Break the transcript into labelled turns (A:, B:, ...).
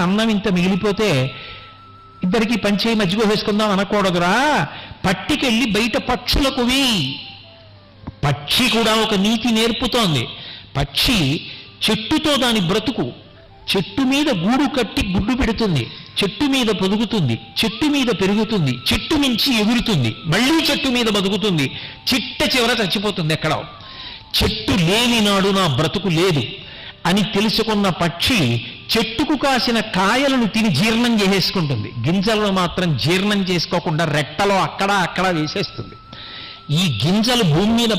A: అన్నం ఇంత మిగిలిపోతే ఇద్దరికి పంచేయి మజ్జిగ వేసుకుందాం అనకూడదురా, పట్టికెళ్ళి బయట పక్షులకు వేయి. పక్షి కూడా ఒక నీతి నేర్పుతోంది. పక్షి చెట్టుతో దాని బ్రతుకు, చెట్టు మీద గూడు కట్టి గుడ్డు పెడుతుంది, చెట్టు మీద పొదుగుతుంది, చెట్టు మీద పెరుగుతుంది, చెట్టు నుంచి ఎగురుతుంది, మళ్ళీ చెట్టు మీద బతుకుతుంది, చిట్ట చివర చచ్చిపోతుంది ఎక్కడో. చెట్టు లేని నాడు నా బ్రతుకు లేదు అని తెలుసుకున్న పక్షి చెట్టుకు కాసిన కాయలను తిని జీర్ణం చేసేసుకుంటుంది, గింజలను మాత్రం జీర్ణం చేసుకోకుండా రెట్టలో అక్కడ వేసేస్తుంది. ఈ గింజలు భూమి మీద